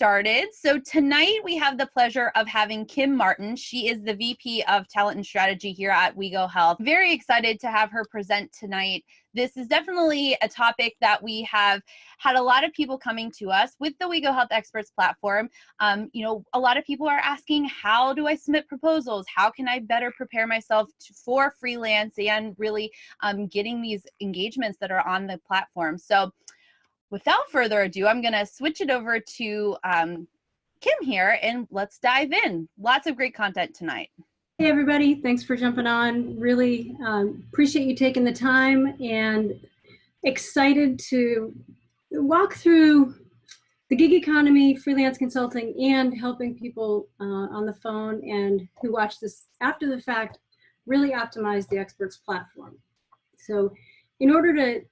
started. So tonight we have the pleasure of having Kim Martin. She is the VP of Talent and Strategy here at WEGO Health. Very excited to have her present tonight. This is definitely a topic that we have had a lot of people coming to us with the WEGO Health Experts platform. A lot of people are asking, how do I submit proposals? How can I better prepare myself for freelance and really getting these engagements that are on the platform? So without further ado, I'm going to switch it over to Kim here, and let's dive in. Lots of great content tonight. Hey everybody, thanks for jumping on. Really appreciate you taking the time and excited to walk through the gig economy, freelance consulting, and helping people on the phone and who watch this after the fact really optimize the experts platform. So in order to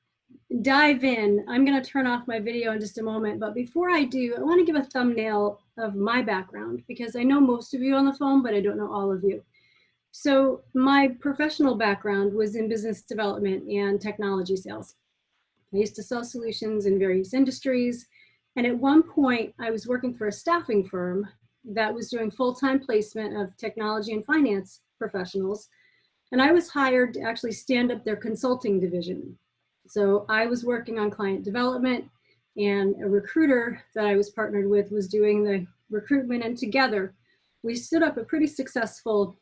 dive in, I'm going to turn off my video in just a moment, but before I do, I want to give a thumbnail of my background because I know most of you on the phone, but I don't know all of you. So my professional background was in business development and technology sales. I used to sell solutions in various industries, and at one point I was working for a staffing firm that was doing full-time placement of technology and finance professionals, and I was hired to actually stand up their consulting division. So I was working on client development, and a recruiter that I was partnered with was doing the recruitment, and together we stood up a pretty successful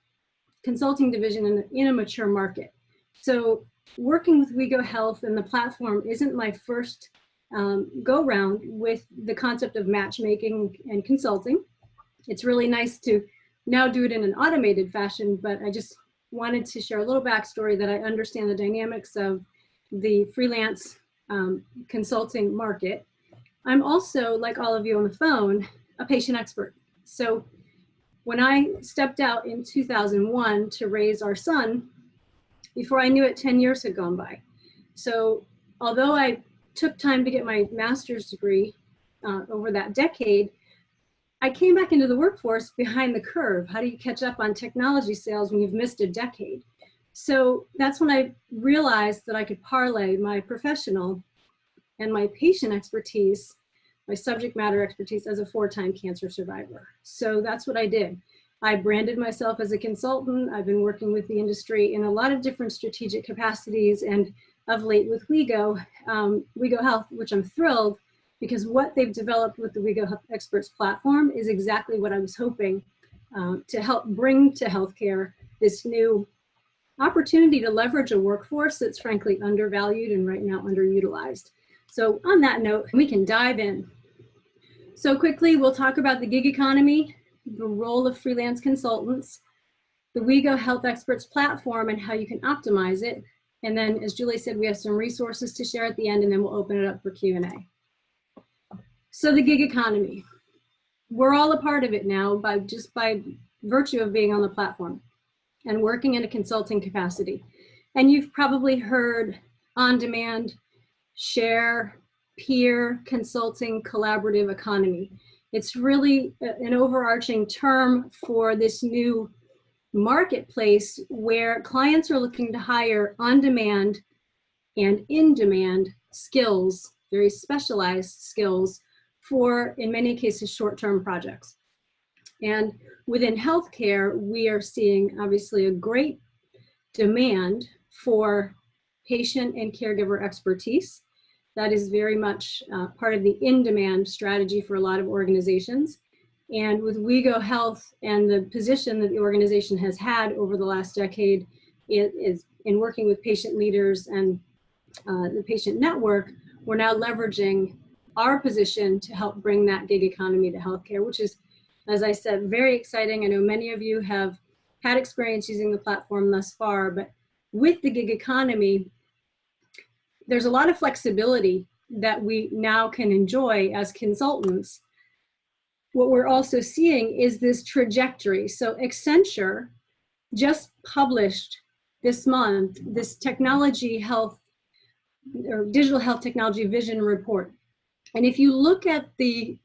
consulting division in a mature market. So working with WEGO Health and the platform isn't my first go round with the concept of matchmaking and consulting. It's really nice to now do it in an automated fashion, but I just wanted to share a little backstory that I understand the dynamics of the freelance consulting market. I'm also, like all of you on the phone, a patient expert. So when I stepped out in 2001 to raise our son, before I knew it, 10 years had gone by. So although I took time to get my master's degree over that decade, I came back into the workforce behind the curve. How do you catch up on technology sales when you've missed a decade? So that's when I realized that I could parlay my professional and my patient expertise, my subject matter expertise, as a 4-time cancer survivor. So that's what I did. I branded myself as a consultant. I've been working with the industry in a lot of different strategic capacities, and of late with WEGO Health, which I'm thrilled because what they've developed with the WEGO Health Experts platform is exactly what I was hoping to help bring to healthcare, this new opportunity to leverage a workforce that's frankly undervalued and right now underutilized. So on that note, we can dive in. So quickly, we'll talk about the gig economy, the role of freelance consultants, the WEGO Health Experts platform and how you can optimize it. And then, as Julie said, we have some resources to share at the end, and then we'll open it up for Q&A. So the gig economy, we're all a part of it now just by virtue of being on the platform and working in a consulting capacity. And you've probably heard on-demand, share, peer, consulting, collaborative economy. It's really an overarching term for this new marketplace where clients are looking to hire on-demand and in-demand skills, very specialized skills for, in many cases, short-term projects. And within healthcare, we are seeing obviously a great demand for patient and caregiver expertise. That is very much part of the in-demand strategy for a lot of organizations. And with WEGO Health and the position that the organization has had over the last decade is in working with patient leaders and the patient network, we're now leveraging our position to help bring that gig economy to healthcare, which is, as I said, very exciting. I know many of you have had experience using the platform thus far, but with the gig economy, there's a lot of flexibility that we now can enjoy as consultants. What we're also seeing is this trajectory. So Accenture just published this month this technology health or digital health technology vision report. And if you look at the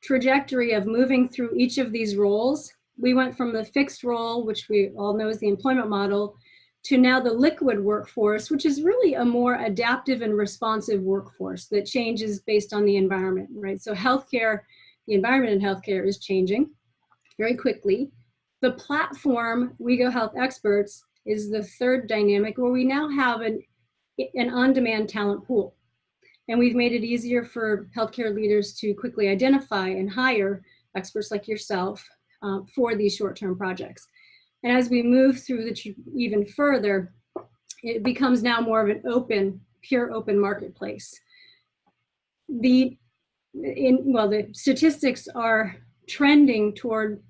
trajectory of moving through each of these roles, we went from the fixed role, which we all know is the employment model, to now the liquid workforce, which is really a more adaptive and responsive workforce that changes based on the environment, right? So healthcare the environment in healthcare is changing very quickly. The platform, WEGO Health Experts, is the third dynamic where we now have an on-demand talent pool. And we've made it easier for healthcare leaders to quickly identify and hire experts like yourself for these short-term projects. And as we move through even further, it becomes now more of an pure open marketplace. The statistics are trending toward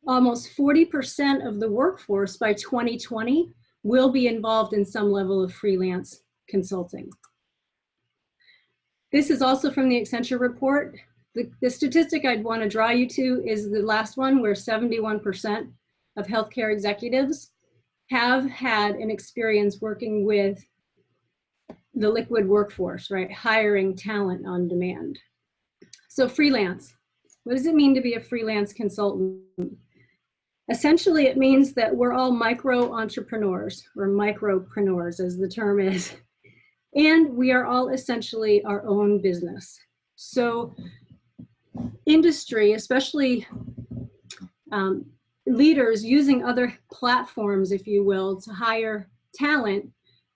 almost 40% of the workforce by 2020 will be involved in some level of freelance consulting. This is also from the Accenture report. The statistic I'd want to draw you to is the last one, where 71% of healthcare executives have had an experience working with the liquid workforce, right? Hiring talent on demand. So freelance, what does it mean to be a freelance consultant? Essentially, it means that we're all micro entrepreneurs, or micropreneurs as the term is. And we are all essentially our own business. So industry, especially leaders using other platforms, if you will, to hire talent,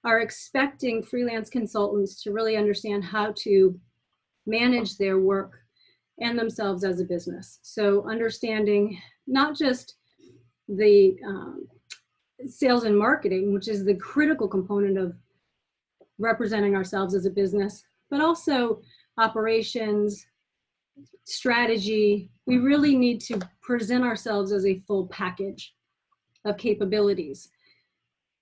are expecting freelance consultants to really understand how to manage their work and themselves as a business. So understanding not just the sales and marketing, which is the critical component of representing ourselves as a business, but also operations, strategy. We really need to present ourselves as a full package of capabilities.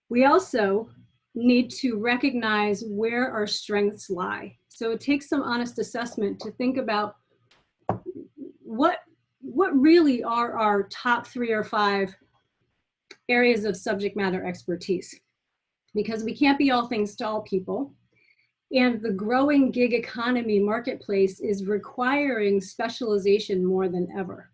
We also need to recognize where our strengths lie. So it takes some honest assessment to think about what really are our top 3 or 5 areas of subject matter expertise, because we can't be all things to all people. And the growing gig economy marketplace is requiring specialization more than ever,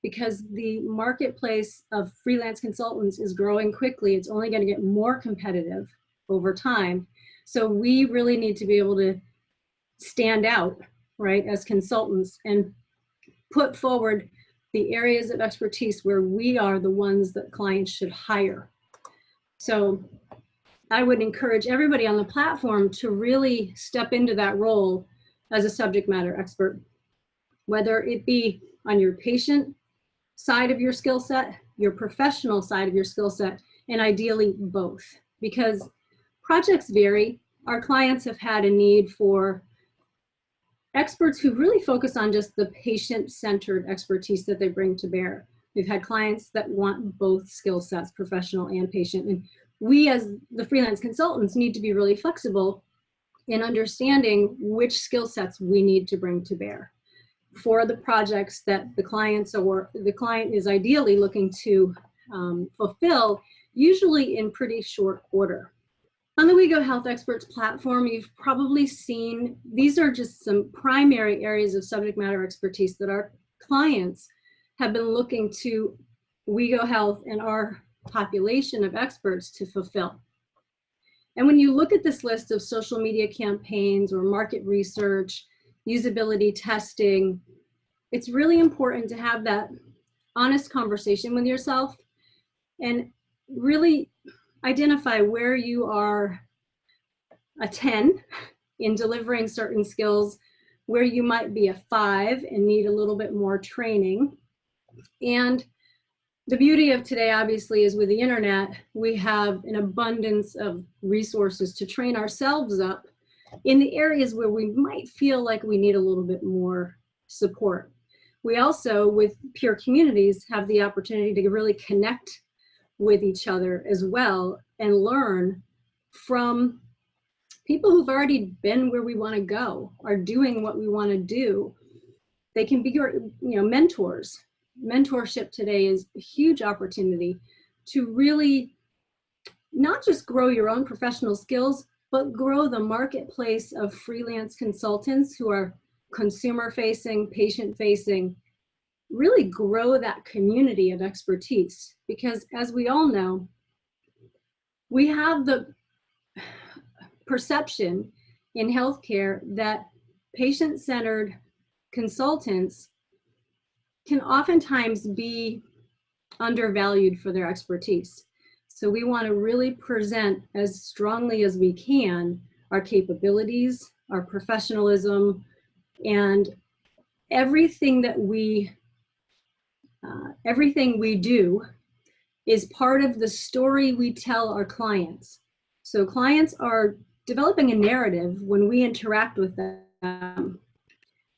because the marketplace of freelance consultants is growing quickly. It's only going to get more competitive over time. So we really need to be able to stand out, right, as consultants and put forward the areas of expertise where we are the ones that clients should hire. So I would encourage everybody on the platform to really step into that role as a subject matter expert, whether it be on your patient side of your skill set, your professional side of your skill set, and ideally both, because projects vary. Our clients have had a need for experts who really focus on just the patient-centered expertise that they bring to bear. We've had clients that want both skill sets, professional and patient. And we as the freelance consultants need to be really flexible in understanding which skill sets we need to bring to bear for the projects that the client is ideally looking to fulfill, usually in pretty short order. On the WEGO Health Experts platform, you've probably seen, these are just some primary areas of subject matter expertise that our clients have been looking to WEGO Health and our population of experts to fulfill. And when you look at this list of social media campaigns or market research, usability testing, it's really important to have that honest conversation with yourself and really identify where you are a 10 in delivering certain skills, where you might be a 5 and need a little bit more training. And the beauty of today, obviously, is with the internet, we have an abundance of resources to train ourselves up in the areas where we might feel like we need a little bit more support. We also, with peer communities, have the opportunity to really connect with each other as well and learn from people who've already been where we want to go, are doing what we want to do. They can be your mentors. Mentorship today is a huge opportunity to really not just grow your own professional skills, but grow the marketplace of freelance consultants who are consumer facing, patient facing, really grow that community of expertise. Because as we all know, we have the perception in healthcare that patient-centered consultants can oftentimes be undervalued for their expertise. So we want to really present as strongly as we can our capabilities, our professionalism, and everything we do is part of the story we tell our clients. So clients are developing a narrative when we interact with them.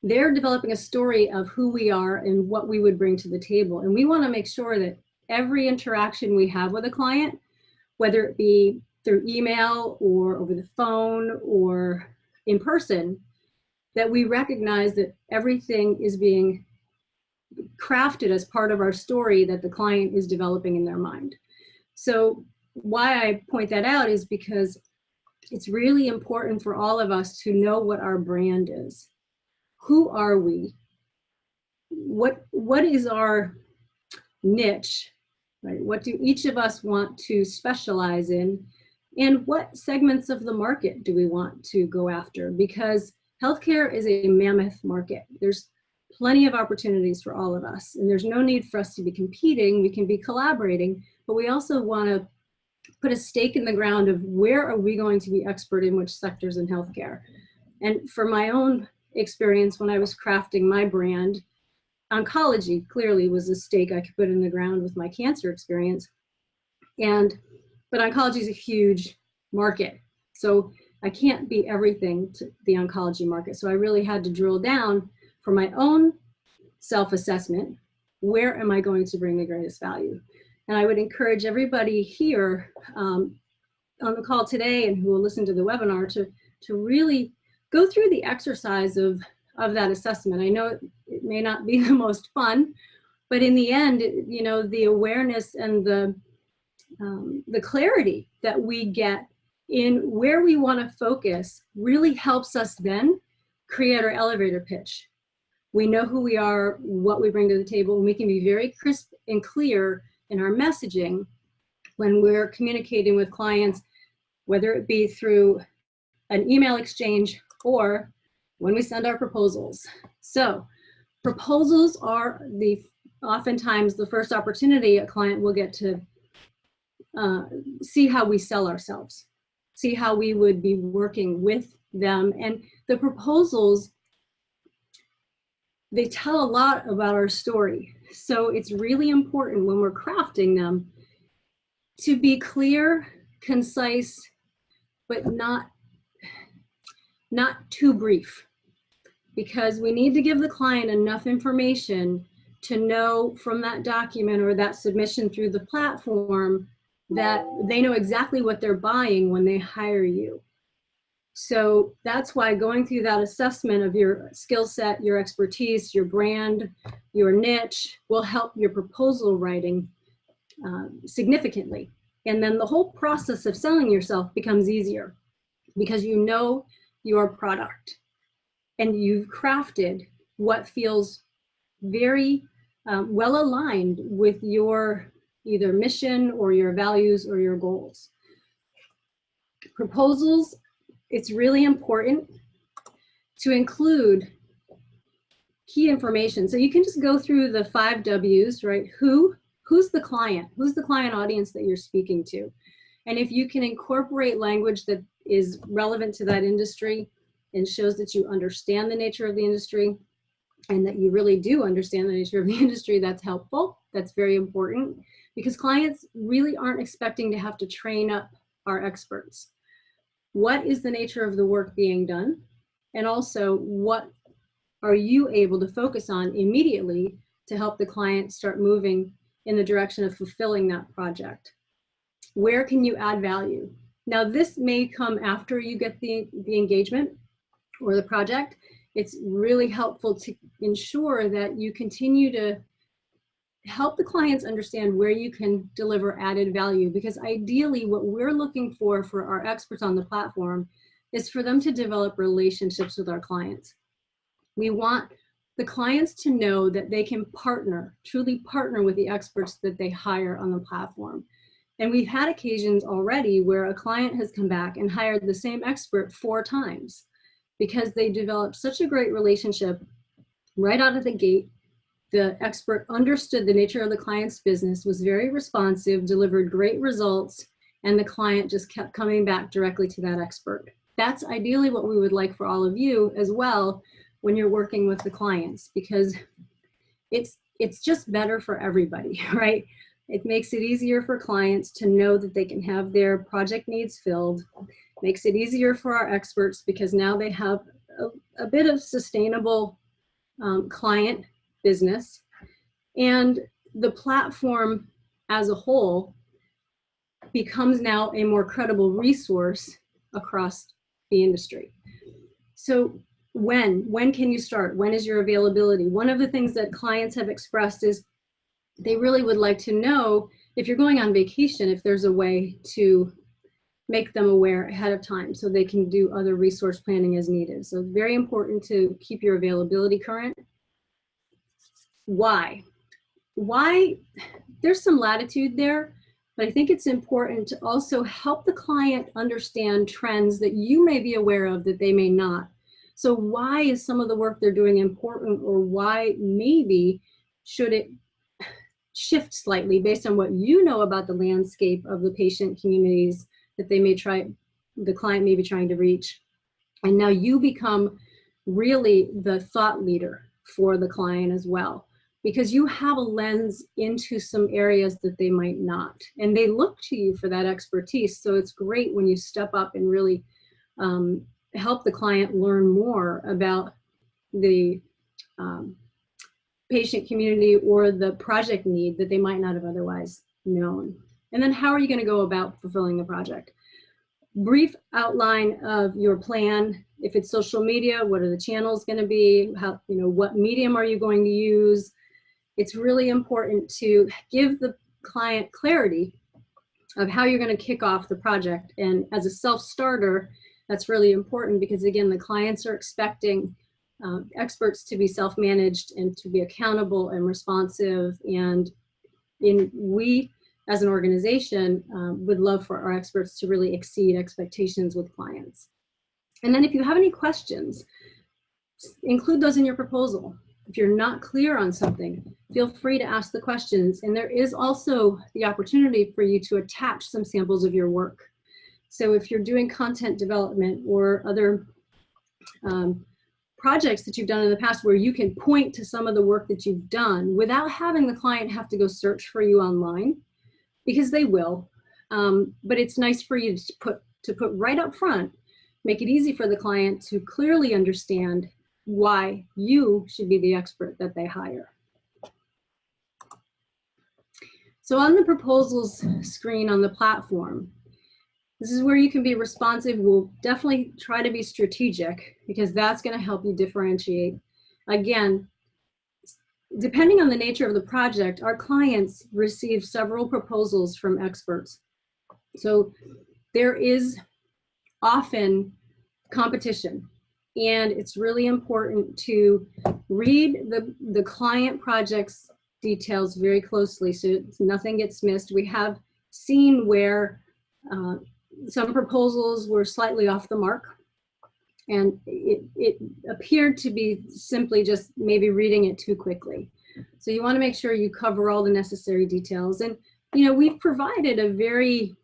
They're developing a story of who we are and what we would bring to the table. And we want to make sure that every interaction we have with a client, whether it be through email or over the phone or in person, that we recognize that everything is being crafted as part of our story that the client is developing in their mind. So why I point that out is because it's really important for all of us to know what our brand is. Who are we? What is our niche, right? What do each of us want to specialize in? And what segments of the market do we want to go after? Because healthcare is a mammoth market. There's plenty of opportunities for all of us, and there's no need for us to be competing. We can be collaborating, but we also want to put a stake in the ground of where are we going to be expert in which sectors in healthcare. And for my own experience, when I was crafting my brand, oncology clearly was a stake I could put in the ground with my cancer experience. But oncology is a huge market. So I can't be everything to the oncology market. So I really had to drill down for my own self-assessment. Where am I going to bring the greatest value? And I would encourage everybody here on the call today and who will listen to the webinar to really go through the exercise of that assessment. I know it may not be the most fun, but in the end, you know, the awareness and the clarity that we get in where we want to focus really helps us then create our elevator pitch. We know who we are, what we bring to the table, and we can be very crisp and clear in our messaging when we're communicating with clients, whether it be through an email exchange or when we send our proposals. So proposals are oftentimes the first opportunity a client will get to see how we sell ourselves, see how we would be working with them. And the proposals, they tell a lot about our story. So it's really important when we're crafting them to be clear, concise, but not too brief, because we need to give the client enough information to know from that document or that submission through the platform that they know exactly what they're buying when they hire you. So that's why going through that assessment of your skill set, your expertise, your brand, your niche will help your proposal writing significantly. And then the whole process of selling yourself becomes easier because you know your product and you've crafted what feels very well aligned with your either mission or your values or your goals. Proposals, it's really important to include key information. So you can just go through the 5 W's, right? Who's the client? Who's the client audience that you're speaking to? And if you can incorporate language that is relevant to that industry and shows that you understand the nature of the industry and that you really do understand the nature of the industry, that's helpful. That's very important because clients really aren't expecting to have to train up our experts. What is the nature of the work being done? And also, what are you able to focus on immediately to help the client start moving in the direction of fulfilling that project? Where can you add value? Now, this may come after you get the engagement or the project. It's really helpful to ensure that you continue to help the clients understand where you can deliver added value, because ideally what we're looking for our experts on the platform is for them to develop relationships with our clients. We want the clients to know that they can truly partner with the experts that they hire on the platform. And we've had occasions already where a client has come back and hired the same expert 4 times because they developed such a great relationship right out of the gate. the expert understood the nature of the client's business, was very responsive, delivered great results, and the client just kept coming back directly to that expert. That's ideally what we would like for all of you as well when you're working with the clients, because it's just better for everybody, right? It makes it easier for clients to know that they can have their project needs filled. Makes it easier for our experts because now they have a bit of sustainable client business. And the platform as a whole becomes now a more credible resource across the industry. So when can you start? When is your availability? One of the things that clients have expressed is they really would like to know if you're going on vacation, if there's a way to make them aware ahead of time so they can do other resource planning as needed. So it's very important to keep your availability current. Why? There's some latitude there, but I think it's important to also help the client understand trends that you may be aware of that they may not. So why is some of the work they're doing important, or why maybe should it shift slightly based on what you know about the landscape of the patient communities that the client may be trying to reach. And now you become really the thought leader for the client as well, because you have a lens into some areas that they might not. And they look to you for that expertise. So it's great when you step up and really help the client learn more about the patient community or the project need that they might not have otherwise known. And then how are you going to go about fulfilling the project? Brief outline of your plan. If it's social media, what are the channels going to be? How, what medium are you going to use? It's really important to give the client clarity of how you're going to kick off the project. And as a self-starter, that's really important because, again, the clients are expecting experts to be self-managed and to be accountable and responsive. And we, as an organization, would love for our experts to really exceed expectations with clients. And then if you have any questions, include those in your proposal. If you're not clear on something, feel free to ask the questions. And there is also the opportunity for you to attach some samples of your work. So if you're doing content development or other projects that you've done in the past where you can point to some of the work that you've done without having the client have to go search for you online, because they will, but it's nice for you to put right up front, make it easy for the client to clearly understand why you should be the expert that they hire. So on the proposals screen on the platform, this is where you can be responsive. We'll definitely try to be strategic because that's going to help you differentiate. Again, depending on the nature of the project, our clients receive several proposals from experts. So there is often competition, and it's really important to read the client project's details very closely so nothing gets missed. We have seen where some proposals were slightly off the mark, and it appeared to be simply just maybe reading it too quickly. So you want to make sure you cover all the necessary details. And we've provided a very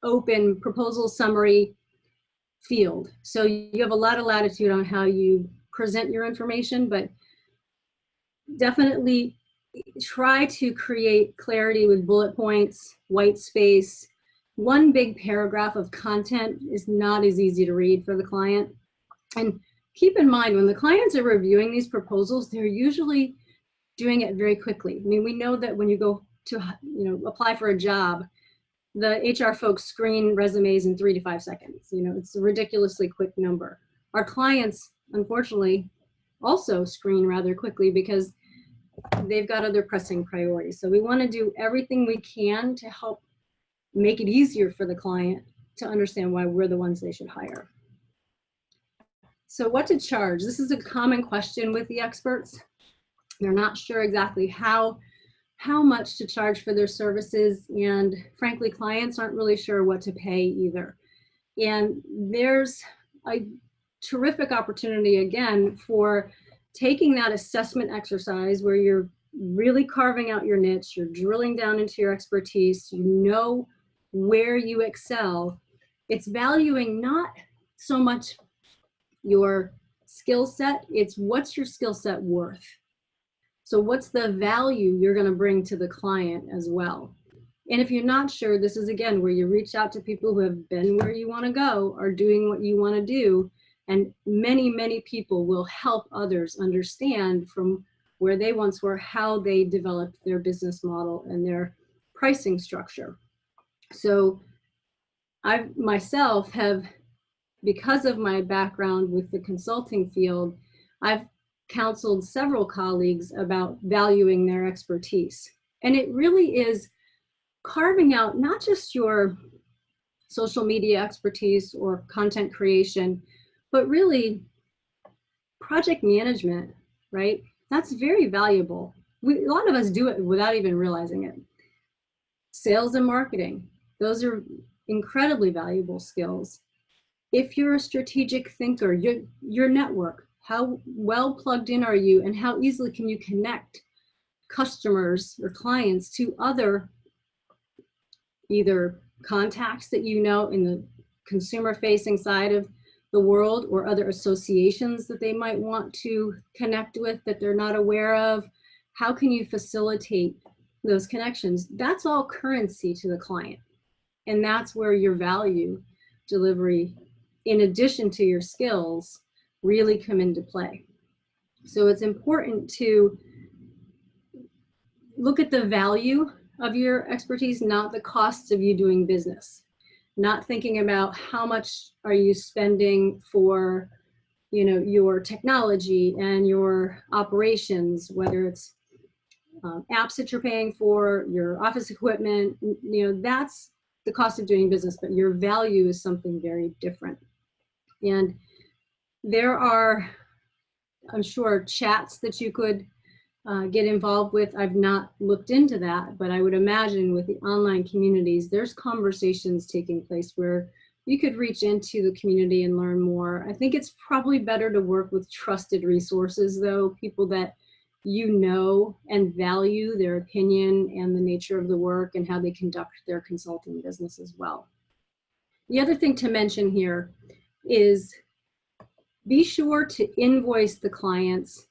open proposal summary field. So you have a lot of latitude on how you present your information, but definitely try to create clarity with bullet points, white space. One big paragraph of content is not as easy to read for the client. And keep in mind, when the clients are reviewing these proposals, they're usually doing it very quickly. I mean, we know that when you go to apply for a job, the HR folks screen resumes in 3 to 5 seconds. It's a ridiculously quick number. Our clients, unfortunately, also screen rather quickly because they've got other pressing priorities. So we want to do everything we can to help make it easier for the client to understand why we're the ones they should hire. So what to charge? This is a common question with the experts. They're not sure exactly how much to charge for their services, and frankly, clients aren't really sure what to pay either. And there's a terrific opportunity, again, for taking that assessment exercise where you're really carving out your niche, you're drilling down into your expertise, you know where you excel. It's valuing not so much your skill set, it's what's your skill set worth. So what's the value you're going to bring to the client as well? And if you're not sure, this is again where you reach out to people who have been where you want to go, are doing what you want to do. And many, many people will help others understand from where they once were, how they developed their business model and their pricing structure. So I myself have, because of my background with the consulting field, I've counseled several colleagues about valuing their expertise. And it really is carving out not just your social media expertise or content creation, but really project management, right? That's very valuable. A lot of us do it without even realizing it. Sales and marketing, those are incredibly valuable skills. If you're a strategic thinker, your network, how well plugged in are you and how easily can you connect customers or clients to other either contacts that you know in the consumer facing side of the world or other associations that they might want to connect with that they're not aware of. How can you facilitate those connections? That's all currency to the client. And that's where your value delivery, in addition to your skills, really come into play. So it's important to look at the value of your expertise, not the costs of you doing business. Not thinking about how much are you spending for, your technology and your operations, whether it's apps that you're paying for, your office equipment, that's the cost of doing business, but your value is something very different. And there are, I'm sure, chats that you could get involved with. I've not looked into that, but I would imagine with the online communities, there's conversations taking place where you could reach into the community and learn more. I think it's probably better to work with trusted resources, though, people that you know and value their opinion and the nature of the work and how they conduct their consulting business as well. The other thing to mention here is be sure to invoice the clients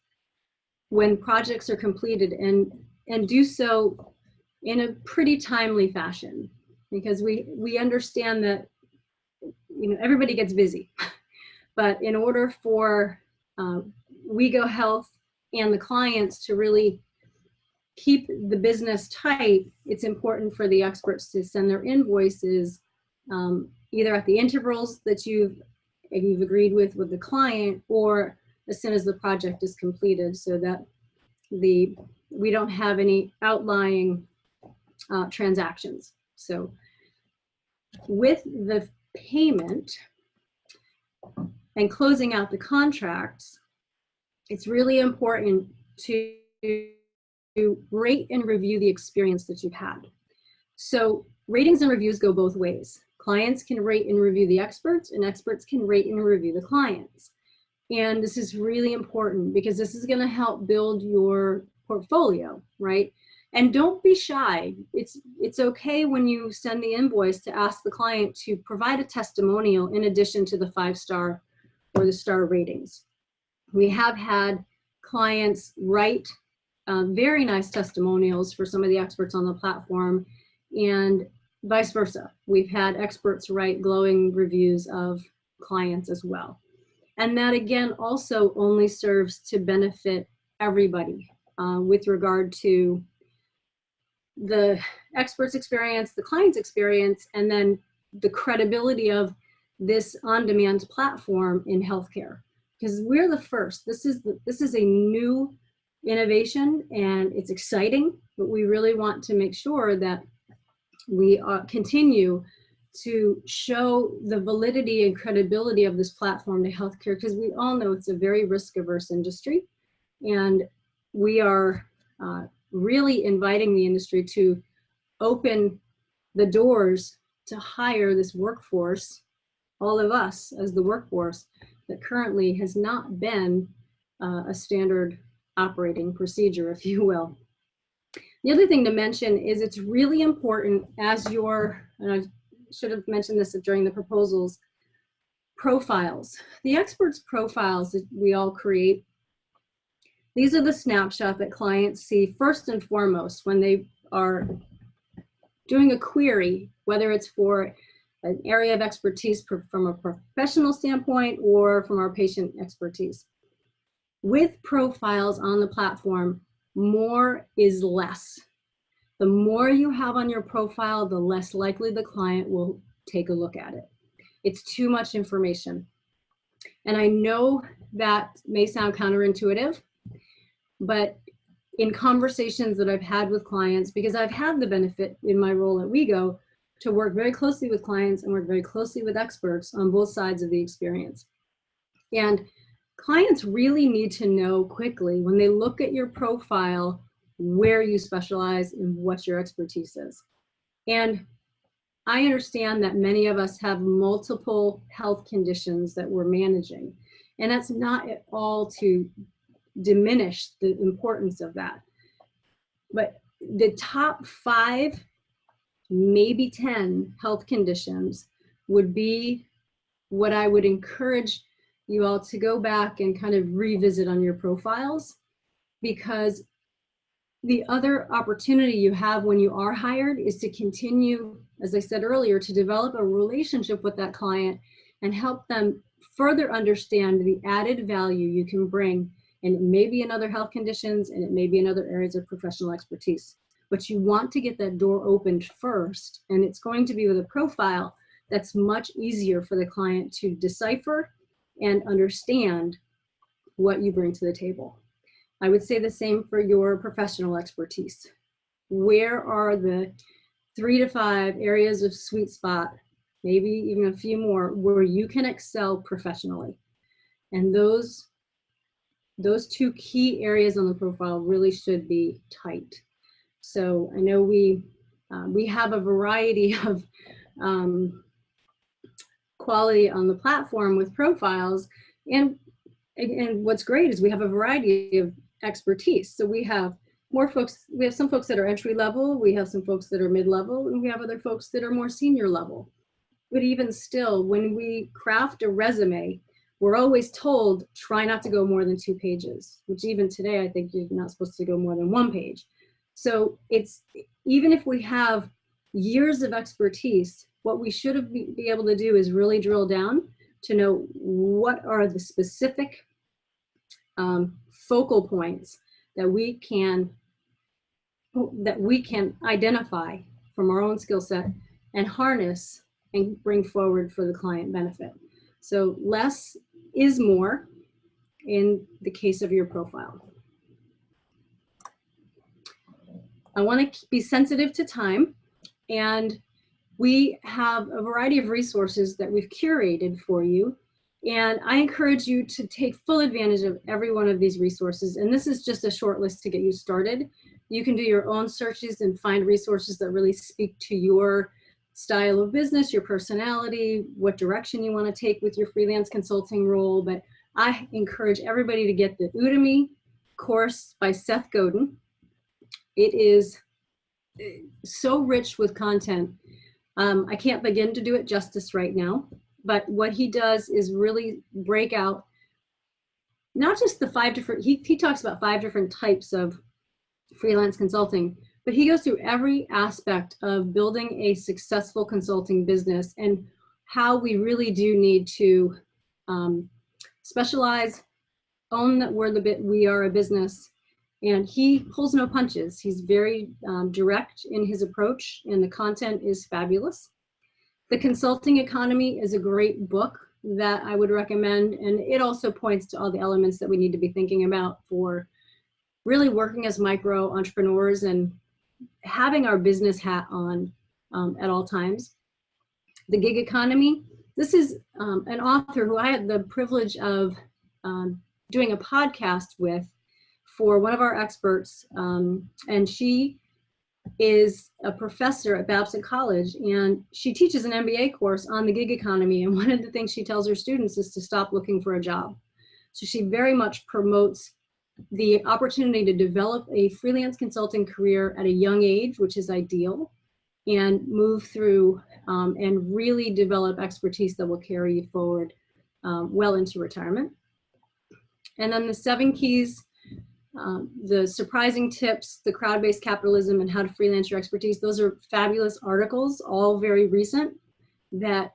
when projects are completed and do so in a pretty timely fashion, because we understand that everybody gets busy, but in order for WEGO Health and the clients to really keep the business tight, it's important for the experts to send their invoices either at the intervals that you've agreed with the client, or as soon as the project is completed, so that we don't have any outlying transactions. So with the payment and closing out the contracts, it's really important to rate and review the experience that you've had. So ratings and reviews go both ways. Clients can rate and review the experts, and experts can rate and review the clients. And this is really important because this is going to help build your portfolio, right? And don't be shy. It's okay when you send the invoice to ask the client to provide a testimonial in addition to the 5-star or the star ratings. We have had clients write very nice testimonials for some of the experts on the platform, and vice versa. We've had experts write glowing reviews of clients as well. And that again also only serves to benefit everybody with regard to the expert's experience, the client's experience, and then the credibility of this on-demand platform in healthcare. Because we're the first. This is a new innovation and it's exciting, but we really want to make sure that we continue to show the validity and credibility of this platform to healthcare, because we all know it's a very risk-averse industry, and we are really inviting the industry to open the doors to hire this workforce, all of us as the workforce, that currently has not been a standard operating procedure, if you will. The other thing to mention is it's really important as your, and I should have mentioned this during the proposals, profiles. The experts' profiles that we all create, these are the snapshot that clients see first and foremost when they are doing a query, whether it's for an area of expertise from a professional standpoint or from our patient expertise. With profiles on the platform, more is less. The more you have on your profile, the less likely the client will take a look at it. It's too much information. And I know that may sound counterintuitive, but in conversations that I've had with clients, because I've had the benefit in my role at WEGO to work very closely with clients and work very closely with experts on both sides of the experience. And clients really need to know quickly when they look at your profile where you specialize and what your expertise is. And I understand that many of us have multiple health conditions that we're managing, and that's not at all to diminish the importance of that. But the top 5, maybe 10 health conditions would be what I would encourage you all to go back and kind of revisit on your profiles, because the other opportunity you have when you are hired is to continue, as I said earlier, to develop a relationship with that client and help them further understand the added value you can bring. And it may be in other health conditions and it may be in other areas of professional expertise. But you want to get that door opened first, and it's going to be with a profile that's much easier for the client to decipher and understand what you bring to the table. I would say the same for your professional expertise. Where are the 3 to 5 areas of sweet spot, maybe even a few more, where you can excel professionally? And those 2 key areas on the profile really should be tight. So I know we have a variety of quality on the platform with profiles, and what's great is we have a variety of expertise. So we have some folks that are entry level, we have some folks that are mid-level, and we have other folks that are more senior level. But even still, when we craft a resume, we're always told, try not to go more than 2 pages, which even today, I think you're not supposed to go more than 1 page. So it's, even if we have years of expertise, what we should be able to do is really drill down to know what are the specific focal points that we can identify from our own skill set and harness and bring forward for the client benefit. So less is more in the case of your profile. I want to be sensitive to time, and we have a variety of resources that we've curated for you. And I encourage you to take full advantage of every one of these resources. And this is just a short list to get you started. You can do your own searches and find resources that really speak to your style of business, your personality, what direction you want to take with your freelance consulting role. But I encourage everybody to get the Udemy course by Seth Godin. It is so rich with content. I can't begin to do it justice right now, but what he does is really break out not just the 5 different, he talks about 5 different types of freelance consulting, but he goes through every aspect of building a successful consulting business and how we really do need to specialize, own that we are a business. And he pulls no punches. He's very direct in his approach, and the content is fabulous. The Consulting Economy is a great book that I would recommend, and it also points to all the elements that we need to be thinking about for really working as micro entrepreneurs and having our business hat on at all times. The Gig Economy, this is an author who I had the privilege of doing a podcast with for one of our experts, and she is a professor at Babson College, and she teaches an MBA course on the gig economy, and one of the things she tells her students is to stop looking for a job. So she very much promotes the opportunity to develop a freelance consulting career at a young age, which is ideal, and move through and really develop expertise that will carry you forward well into retirement. And then the 7 keys, the surprising tips, the crowd-based capitalism, and how to freelance your expertise. Those are fabulous articles, all very recent, that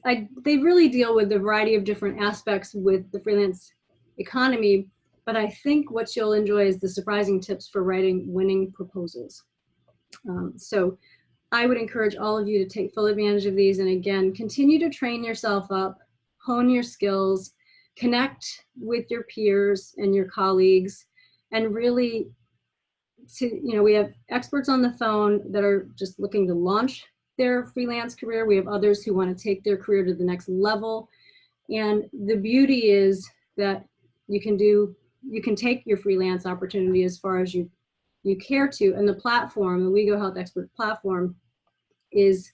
they really deal with a variety of different aspects with the freelance economy. But I think what you'll enjoy is the surprising tips for writing winning proposals. So I would encourage all of you to take full advantage of these. And again, continue to train yourself up, hone your skills, connect with your peers and your colleagues, and really we have experts on the phone that are just looking to launch their freelance career. We have others who want to take their career to the next level. And the beauty is that you can take your freelance opportunity as far as you care to. And the platform, the WEGO Health Expert platform, is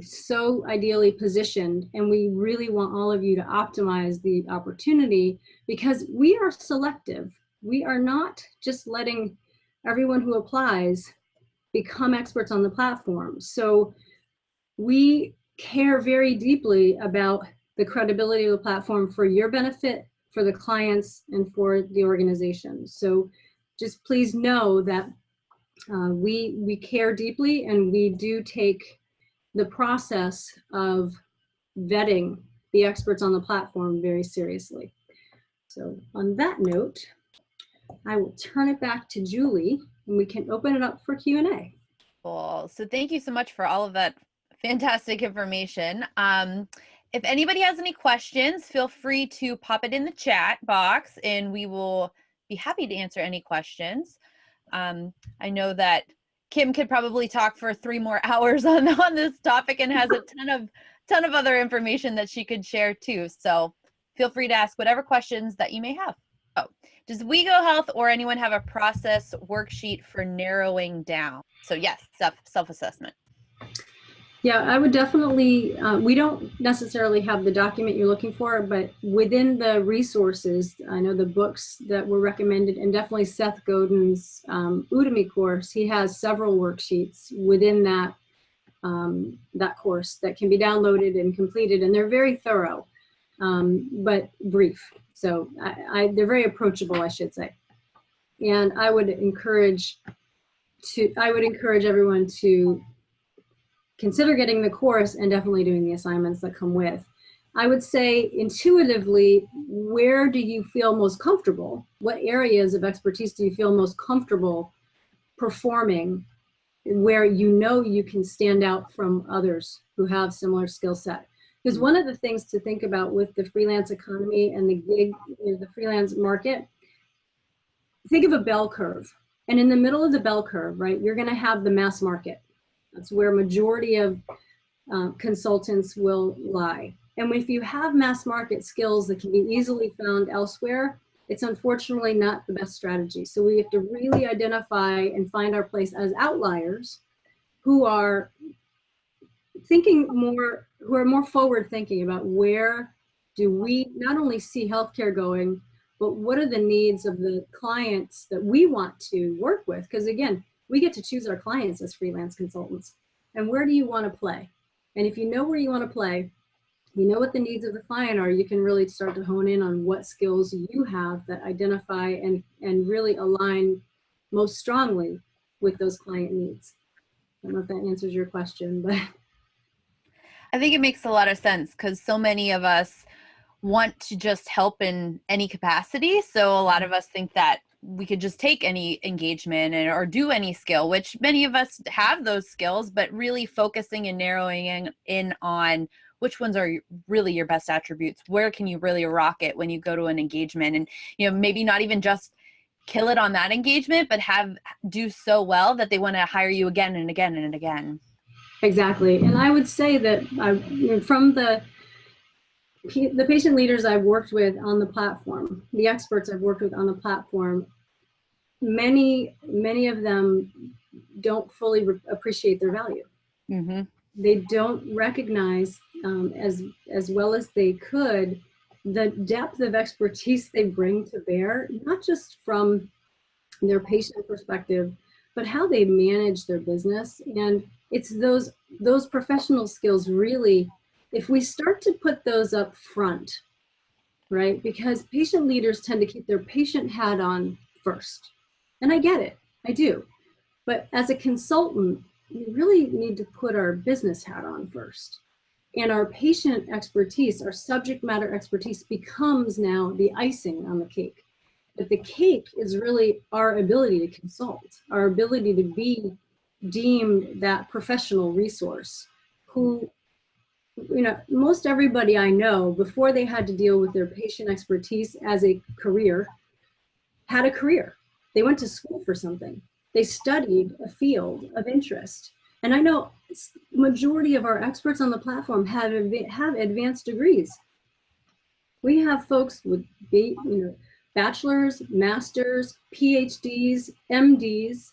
so ideally positioned, and we really want all of you to optimize the opportunity, because we are selective. We are not just letting everyone who applies become experts on the platform. So we care very deeply about the credibility of the platform for your benefit, for the clients, and for the organization. So just please know that we care deeply, and we do take the process of vetting the experts on the platform very seriously. So on that note, I will turn it back to Julie, and we can open it up for Q&A. Cool. So thank you so much for all of that fantastic information. If anybody has any questions, feel free to pop it in the chat box, and we will be happy to answer any questions. I know that Kim could probably talk for 3 more hours on this topic, and has a ton of other information that she could share too. So feel free to ask whatever questions that you may have. Oh, does WEGO Health or anyone have a process worksheet for narrowing down? So yes, self-assessment. Yeah, I would definitely, we don't necessarily have the document you're looking for, but within the resources, I know the books that were recommended, and definitely Seth Godin's Udemy course, he has several worksheets within that, that course that can be downloaded and completed, and they're very thorough, but brief. So they're very approachable, I should say. And I would encourage everyone to consider getting the course and definitely doing the assignments that come with. I would say intuitively, where do you feel most comfortable? What areas of expertise do you feel most comfortable performing, where you can stand out from others who have similar skill set? Because one of the things to think about with the freelance economy and the gig, the freelance market, think of a bell curve. And in the middle of the bell curve, right, you're gonna have the mass market. That's where majority of consultants will lie. And if you have mass market skills that can be easily found elsewhere, it's unfortunately not the best strategy. So we have to really identify and find our place as outliers who are more forward thinking about where do we not only see healthcare going, but what are the needs of the clients that we want to work with? Because again, we get to choose our clients as freelance consultants. And where do you want to play? And if you know where you want to play, you know what the needs of the client are, you can really start to hone in on what skills you have that identify and really align most strongly with those client needs. I don't know if that answers your question, but. I think it makes a lot of sense, because so many of us want to just help in any capacity. So a lot of us think that we could just take any engagement or do any skill, which many of us have those skills, but really focusing and narrowing in on which ones are really your best attributes. Where can you really rock it when you go to an engagement, and maybe not even just kill it on that engagement, but do so well that they want to hire you again and again and again. Exactly. And I would say that from the patient leaders I've worked with on the platform, the experts I've worked with on the platform, many of them don't fully appreciate their value. Mm-hmm. They don't recognize as well as they could the depth of expertise they bring to bear, not just from their patient perspective, but how they manage their business. And it's those professional skills really, if we start to put those up front, right? Because patient leaders tend to keep their patient hat on first. And I get it, I do. But as a consultant, we really need to put our business hat on first. And our patient expertise, our subject matter expertise becomes now the icing on the cake. But the cake is really our ability to consult, our ability to be deemed that professional resource who, you know, most everybody I know before they had to deal with their patient expertise as a career, had a career. They went to school for something. They studied a field of interest. And I know majority of our experts on the platform have advanced degrees. We have folks with bachelor's, master's, PhDs, MDs.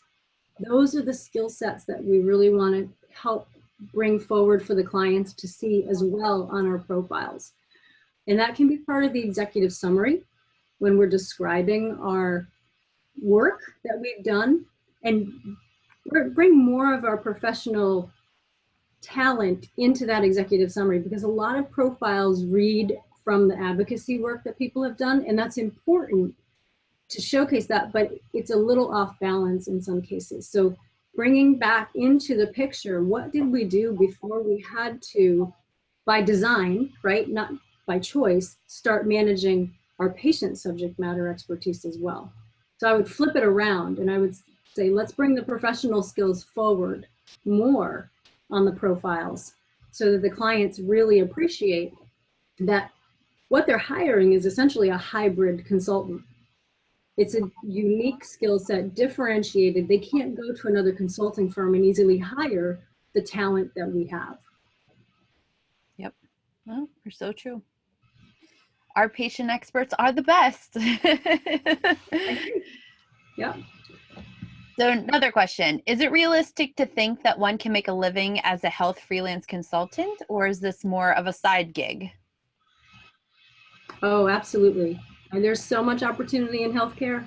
Those are the skill sets that we really want to help bring forward for the clients to see as well on our profiles. And that can be part of the executive summary when we're describing our work that we've done, and bring more of our professional talent into that executive summary, because a lot of profiles read from the advocacy work that people have done, and that's important to showcase that, but it's a little off balance in some cases. So bringing back into the picture, what did we do before we had to, by design, right, not by choice, start managing our patient subject matter expertise as well. So I would flip it around and I would say, let's bring the professional skills forward more on the profiles so that the clients really appreciate that what they're hiring is essentially a hybrid consultant. It's a unique skill set, differentiated. They can't go to another consulting firm and easily hire the talent that we have. Yep. Well, you're so true. Our patient experts are the best. Yeah. So another question, is it realistic to think that one can make a living as a health freelance consultant, or is this more of a side gig? Oh, absolutely. And there's so much opportunity in healthcare.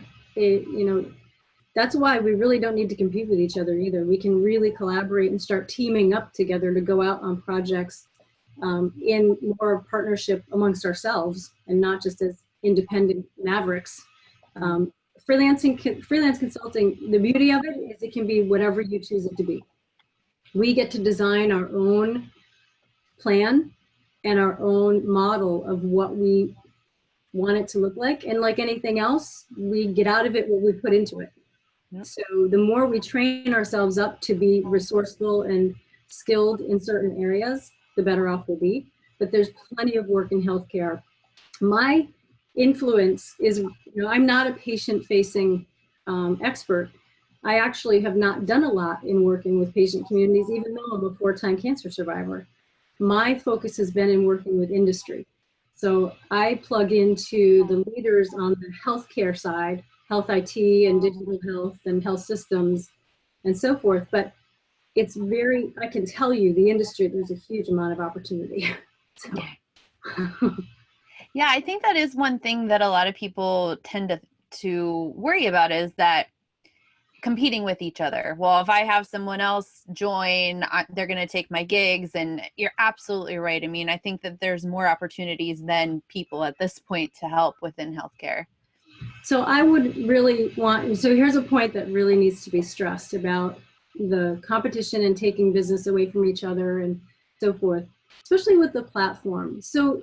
That's why we really don't need to compete with each other either. We can really collaborate and start teaming up together to go out on projects in more partnership amongst ourselves and not just as independent mavericks. Freelance consulting, the beauty of it is it can be whatever you choose it to be. We get to design our own plan and our own model of what we want it to look like. And like anything else, we get out of it what we put into it. Yep. So the more we train ourselves up to be resourceful and skilled in certain areas, the better off we'll be. But there's plenty of work in healthcare. My influence is, I'm not a patient-facing expert. I actually have not done a lot in working with patient communities, even though I'm a 4-time cancer survivor. My focus has been in working with industry. So I plug into the leaders on the healthcare side, health IT and digital health and health systems and so forth. But it's I can tell you the industry, there's a huge amount of opportunity. So. Yeah, I think that is one thing that a lot of people tend to worry about, is that competing with each other. Well, if I have someone else join, they're going to take my gigs. And you're absolutely right. I mean, I think that there's more opportunities than people at this point to help within healthcare. So I would really so here's a point that really needs to be stressed about the competition and taking business away from each other and so forth, especially with the platform. So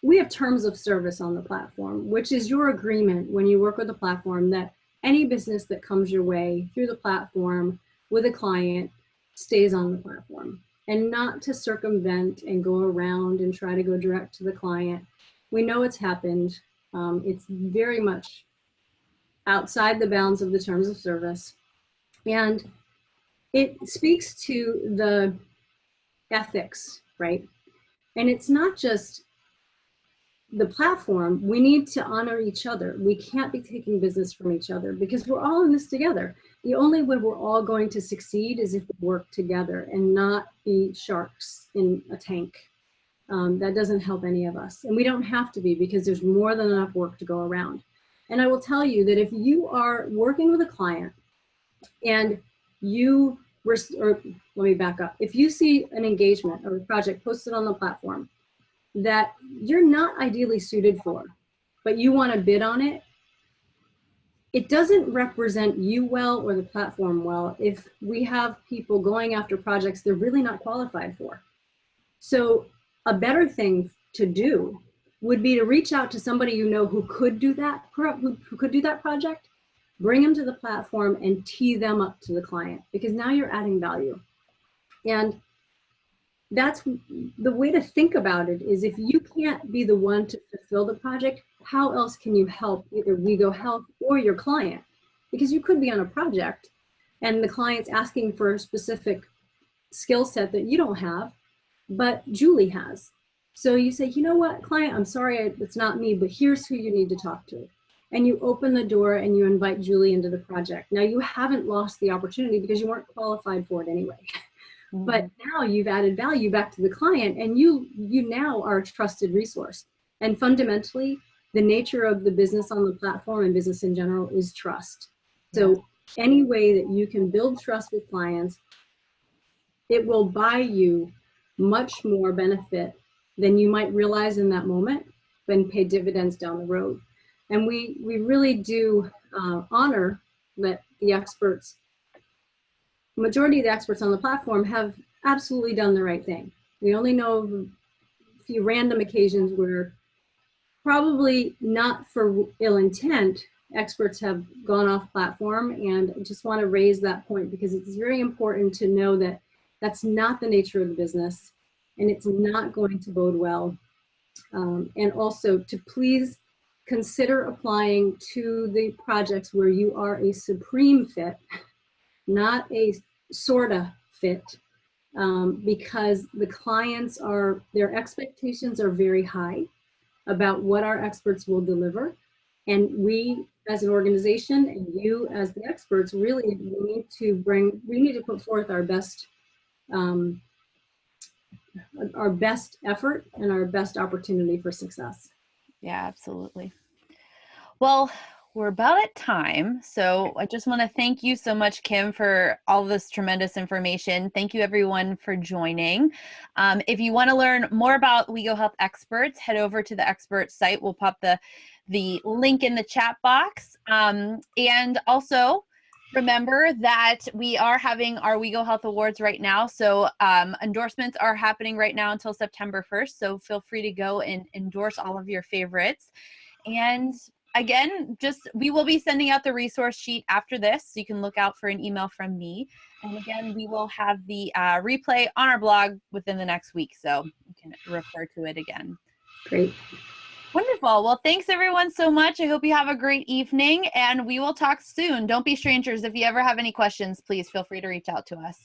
we have terms of service on the platform, which is your agreement when you work with a platform that any business that comes your way through the platform with a client stays on the platform, and not to circumvent and go around and try to go direct to the client. We know it's happened. It's very much outside the bounds of the terms of service. And it speaks to the ethics, right? And it's not just the platform. We need to honor each other. We can't be taking business from each other because we're all in this together. The only way we're all going to succeed is if we work together and not be sharks in a tank. that doesn't help any of us. And we don't have to be, because there's more than enough work to go around. And I will tell you that if you are working with a client and you were, or let me back up, if you see an engagement or a project posted on the platform that you're not ideally suited for, but you want to bid on it, it doesn't represent you well or the platform well if we have people going after projects they're really not qualified for. So a better thing to do would be to reach out to somebody you know who could do that, project, bring them to the platform and tee them up to the client, because now you're adding value. And that's the way to think about it, is if you can't be the one to fulfill the project, how else can you help either WEGO Health or your client? Because you could be on a project and the client's asking for a specific skill set that you don't have, but Julie has. So you say, you know what, client, I'm sorry, it's not me, but here's who you need to talk to. And you open the door and you invite Julie into the project. Now you haven't lost the opportunity because you weren't qualified for it anyway. But now you've added value back to the client, and you now are a trusted resource. And fundamentally, the nature of the business on the platform and business in general is trust. So any way that you can build trust with clients, it will buy you much more benefit than you might realize in that moment, and pay dividends down the road. And we really do honor that the experts, majority of the experts on the platform, have absolutely done the right thing. We only know of a few random occasions where, probably not for ill intent, experts have gone off platform, and I just want to raise that point because it's very important to know that that's not the nature of the business, and it's not going to bode well. And also to please consider applying to the projects where you are a supreme fit, not a sorta fit, because the clients their expectations are very high about what our experts will deliver. And we as an organization, and you as the experts, really need to put forth our best effort and our best opportunity for success. Yeah, absolutely. Well, we're about at time. So I just want to thank you so much, Kim, for all this tremendous information. Thank you everyone for joining. If you want to learn more about WEGO Health Experts, head over to the expert site. We'll pop the link in the chat box. And also remember that we are having our WEGO Health Awards right now. So endorsements are happening right now until September 1st. So feel free to go and endorse all of your favorites. And again, we will be sending out the resource sheet after this, so you can look out for an email from me. And again, we will have the replay on our blog within the next week, so you can refer to it again. Great. Wonderful. Well, thanks everyone so much. I hope you have a great evening, and we will talk soon. Don't be strangers. If you ever have any questions, please feel free to reach out to us.